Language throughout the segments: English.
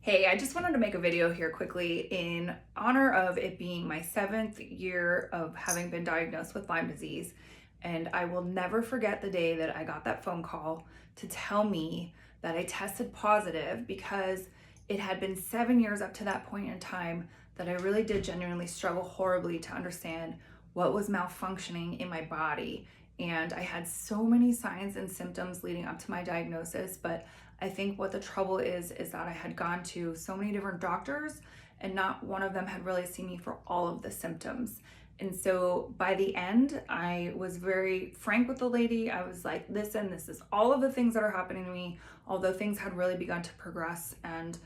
Hey, I just wanted to make a video here quickly in honor of it being my 7th year of having been diagnosed with Lyme disease. And I will never forget the day that I got that phone call to tell me that I tested positive, because it had been 7 years up to that point in time that I really did genuinely struggle horribly to understand what was malfunctioning in my body. And I had so many signs and symptoms leading up to my diagnosis, but I think what the trouble is that I had gone to so many different doctors and not one of them had really seen me for all of the symptoms. And so by the end, I was very frank with the lady. I was like, listen, this is all of the things that are happening to me, although things had really begun to progress and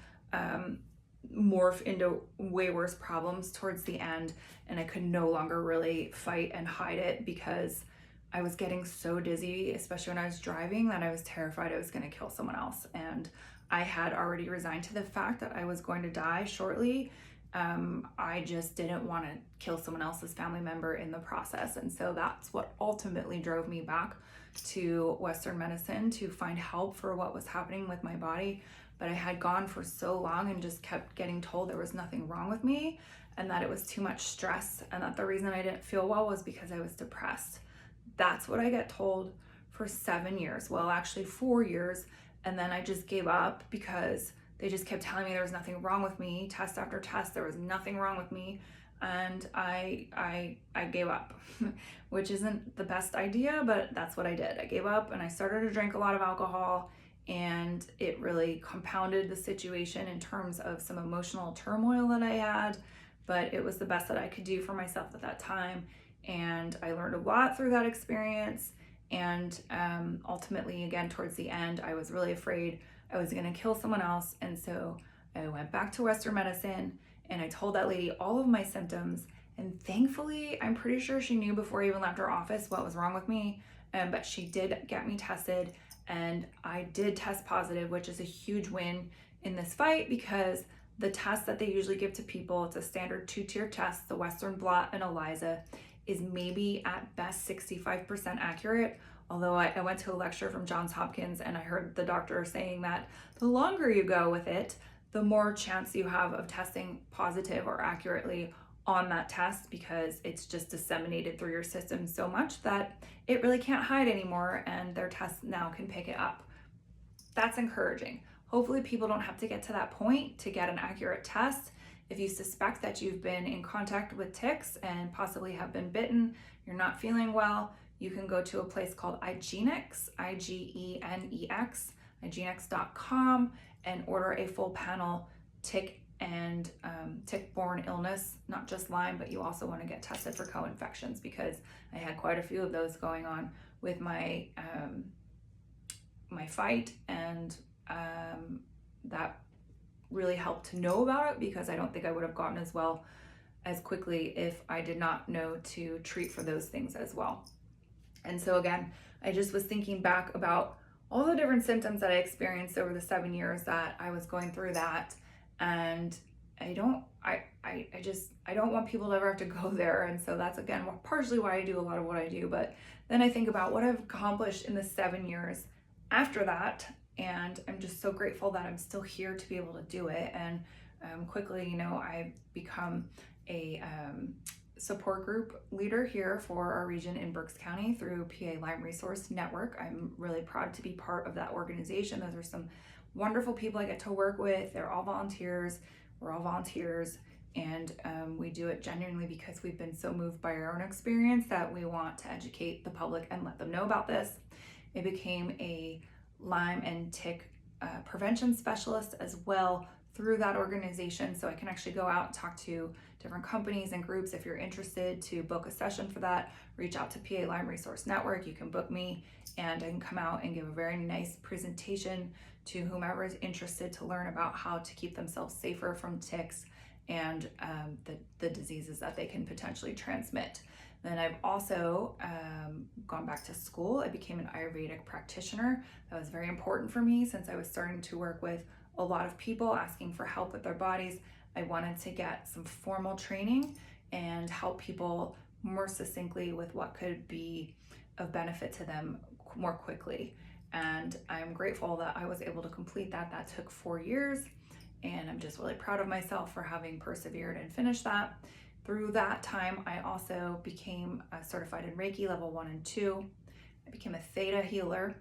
morph into way worse problems towards the end. And I could no longer really fight and hide it, because I was getting so dizzy, especially when I was driving, that I was terrified I was going to kill someone else. And I had already resigned to the fact that I was going to die shortly. I just didn't want to kill someone else's family member in the process. And so that's what ultimately drove me back to Western medicine to find help for what was happening with my body. But I had gone for so long and just kept getting told there was nothing wrong with me and that it was too much stress, and that the reason I didn't feel well was because I was depressed. That's what I get told for 7 years. Well, actually 4 years. And then I just gave up because they just kept telling me there was nothing wrong with me. Test after test, there was nothing wrong with me. And I gave up, which isn't the best idea, but that's what I did. I gave up and I started to drink a lot of alcohol, and it really compounded the situation in terms of some emotional turmoil that I had, but it was the best that I could do for myself at that time. And I learned a lot through that experience. And ultimately, again, towards the end, I was really afraid I was going to kill someone else. And so I went back to Western medicine and I told that lady all of my symptoms. And thankfully, I'm pretty sure she knew before I even left her office what was wrong with me. But she did get me tested, and I did test positive, which is a huge win in this fight, because the test that they usually give to people, it's a standard 2-tier test, the Western blot and ELISA, is maybe at best 65% accurate. Although I went to a lecture from Johns Hopkins and I heard the doctor saying that the longer you go with it, the more chance you have of testing positive or accurately on that test, because it's just disseminated through your system so much that it really can't hide anymore, and their tests now can pick it up. That's encouraging. Hopefully people don't have to get to that point to get an accurate test. If you suspect that you've been in contact with ticks and possibly have been bitten, you're not feeling well, you can go to a place called Igenex, IGENEX, Igenex.com, and order a full panel tick and tick-borne illness, not just Lyme, but you also want to get tested for co-infections, because I had quite a few of those going on with my my fight, and that really helped to know about it, because I don't think I would have gotten as well as quickly if I did not know to treat for those things as well. And so again, I just was thinking back about all the different symptoms that I experienced over the 7 years that I was going through that. And I don't want people to ever have to go there. And so that's, again, partially why I do a lot of what I do. But then I think about what I've accomplished in the 7 years after that, and I'm just so grateful that I'm still here to be able to do it. And quickly, I've become a support group leader here for our region in Berks County through PA Lyme Resource Network. I'm really proud to be part of that organization. Those are some wonderful people I get to work with. They're all volunteers. We're all volunteers. And we do it genuinely because we've been so moved by our own experience that we want to educate the public and let them know about this. I became a Lyme and tick prevention specialist as well through that organization, so I can actually go out and talk to different companies and groups. If you're interested to book a session for that, reach out to PA Lyme Resource Network. You can book me and I can come out and give a very nice presentation to whomever is interested to learn about how to keep themselves safer from ticks and the diseases that they can potentially transmit. Then I've also gone back to school. I became an Ayurvedic practitioner. That was very important for me since I was starting to work with a lot of people asking for help with their bodies. I wanted to get some formal training and help people more succinctly with what could be of benefit to them more quickly. And I'm grateful that I was able to complete that. That took 4 years. and I'm just really proud of myself for having persevered and finished that. Through that time, I also became certified in Reiki level 1 and 2. I became a theta healer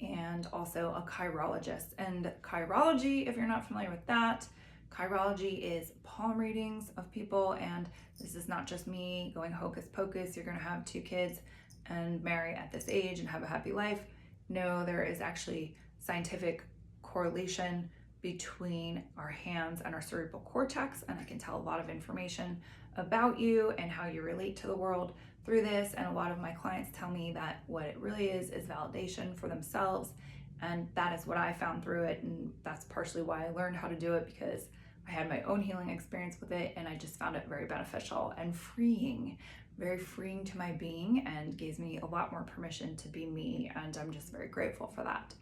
and also a chirologist. And chirology, if you're not familiar with that, chirology is palm readings of people, and this is not just me going hocus pocus, you're going to have 2 kids and marry at this age and have a happy life. No, there is actually scientific correlation between our hands and our cerebral cortex, and I can tell a lot of information about you and how you relate to the world through this. And a lot of my clients tell me that what it really is validation for themselves, and that is what I found through it, and that's partially why I learned how to do it, because I had my own healing experience with it, and I just found it very beneficial and freeing, very freeing to my being, and gives me a lot more permission to be me, and I'm just very grateful for that.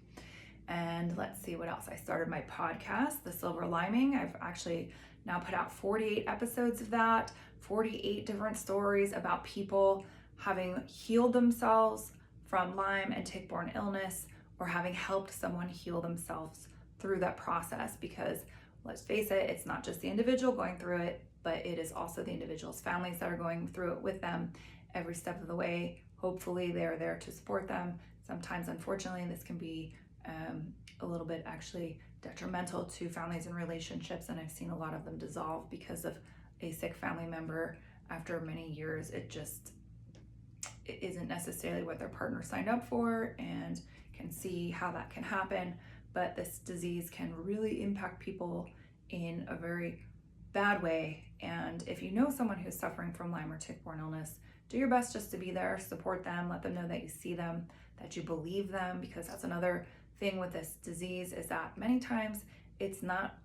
And let's see what else. I started my podcast, The Silver Liming. I've actually now put out 48 episodes of that, 48 different stories about people having healed themselves from Lyme and tick-borne illness, or having helped someone heal themselves through that process. Because let's face it, it's not just the individual going through it, but it is also the individual's families that are going through it with them every step of the way. Hopefully they're there to support them. Sometimes, unfortunately, this can be a little bit actually detrimental to families and relationships, and I've seen a lot of them dissolve because of a sick family member after many years. It isn't necessarily what their partner signed up for, and can see how that can happen. But this disease can really impact people in a very bad way. And if you know someone who's suffering from Lyme or tick-borne illness, do your best just to be there, support them, let them know that you see them, that you believe them, because that's another thing with this disease, is that many times it's not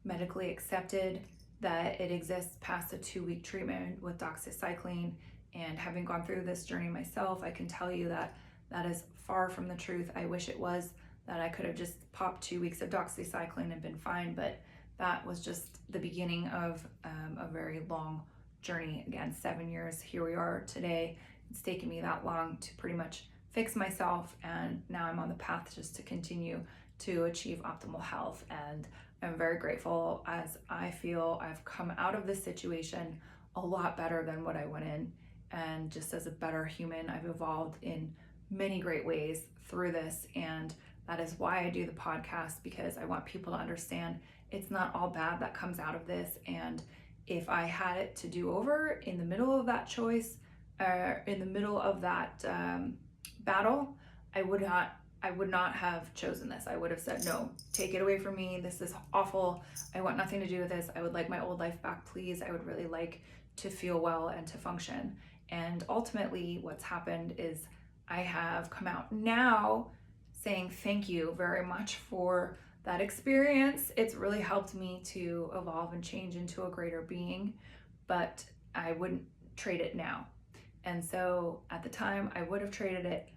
medically accepted that it exists past a 2-week treatment with doxycycline. And having gone through this journey myself, I can tell you that that is far from the truth. I wish it was, that I could have just popped 2 weeks of doxycycline and been fine, but that was just the beginning of a very long journey. Again, 7 years, here we are today. It's taken me that long to pretty much fix myself, and now I'm on the path just to continue to achieve optimal health. And I'm very grateful, as I feel I've come out of this situation a lot better than what I went in, and just as a better human, I've evolved in many great ways through this. And that is why I do the podcast, because I want people to understand it's not all bad that comes out of this. And if I had it to do over in the middle of that choice, in the middle of that battle, I would not have chosen this. I would have said, no, take it away from me. This is awful. I want nothing to do with this. I would like my old life back, please. I would really like to feel well and to function. And ultimately what's happened is I have come out now saying thank you very much for that experience. It's really helped me to evolve and change into a greater being, but I wouldn't trade it now. And so at the time I would have traded it.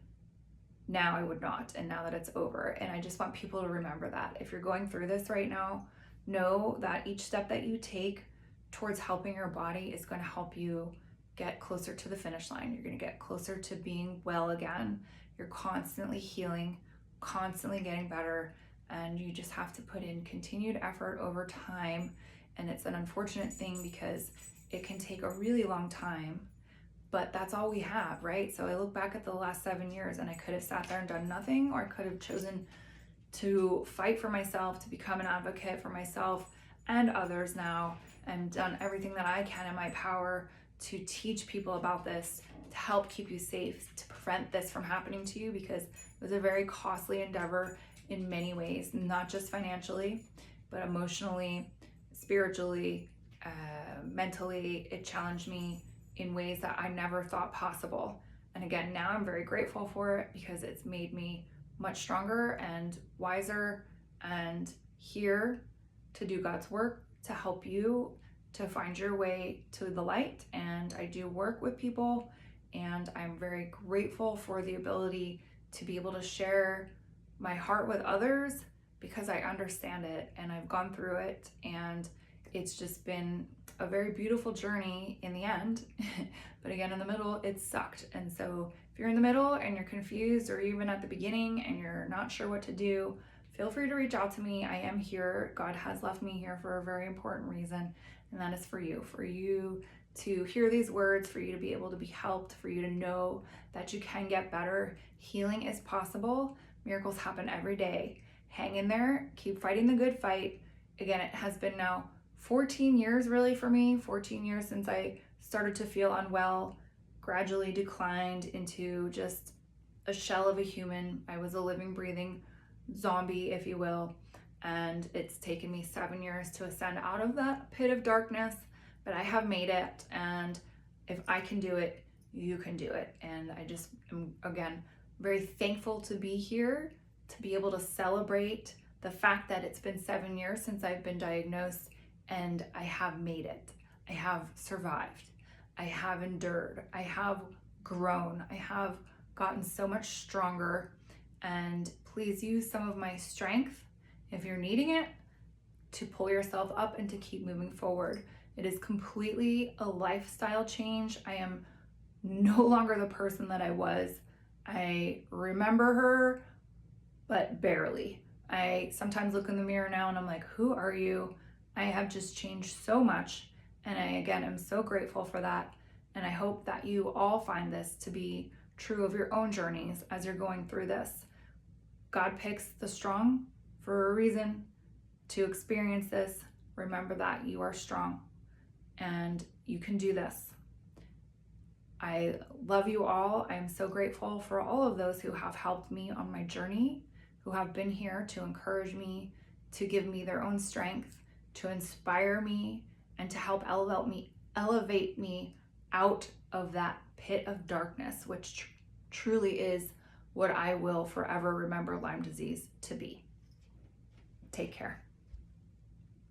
Now I would not, and now that it's over. And I just want people to remember that if you're going through this right now, know that each step that you take towards helping your body is going to help you get closer to the finish line. You're going to get closer to being well again. You're constantly healing, constantly getting better, and you just have to put in continued effort over time. And it's an unfortunate thing because it can take a really long time, but that's all we have, right? So I look back at the last 7 years, and I could have sat there and done nothing, or I could have chosen to fight for myself, to become an advocate for myself and others now, and done everything that I can in my power to teach people about this, to help keep you safe, to prevent this from happening to you, because it was a very costly endeavor in many ways, not just financially, but emotionally, spiritually, mentally. It challenged me in ways that I never thought possible. And again, now I'm very grateful for it, because it's made me much stronger and wiser, and here to do God's work, to help you to find your way to the light. And I do work with people, and I'm very grateful for the ability to be able to share my heart with others, because I understand it and I've gone through it, and it's just been a very beautiful journey in the end. But again, in the middle, it sucked. And so if you're in the middle and you're confused, or even at the beginning and you're not sure what to do, feel free to reach out to me. I am here. God has left me here for a very important reason, and that is for you to hear these words, for you to be able to be helped, for you to know that you can get better. Healing is possible. Miracles happen every day. Hang in there. Keep fighting the good fight. Again, it has been now 14 years really for me, 14 years since I started to feel unwell, gradually declined into just a shell of a human. I was a living, breathing zombie, if you will, and it's taken me 7 years to ascend out of that pit of darkness, but I have made it, and if I can do it, you can do it. And I just am, again, very thankful to be here, to be able to celebrate the fact that it's been 7 years since I've been diagnosed, and I have made it. I have survived. I have endured. I have grown. I have gotten so much stronger, and please use some of my strength, if you're needing it, to pull yourself up and to keep moving forward. It is completely a lifestyle change. I am no longer the person that I was. I remember her, but barely. I sometimes look in the mirror now and I'm like, who are you? I have just changed so much, and I, again, am so grateful for that. And I hope that you all find this to be true of your own journeys as you're going through this. God picks the strong for a reason to experience this. Remember that you are strong and you can do this. I love you all. I am so grateful for all of those who have helped me on my journey, who have been here to encourage me, to give me their own strength, to inspire me, and to help elevate me out of that pit of darkness, which truly is what I will forever remember Lyme disease to be. Take care.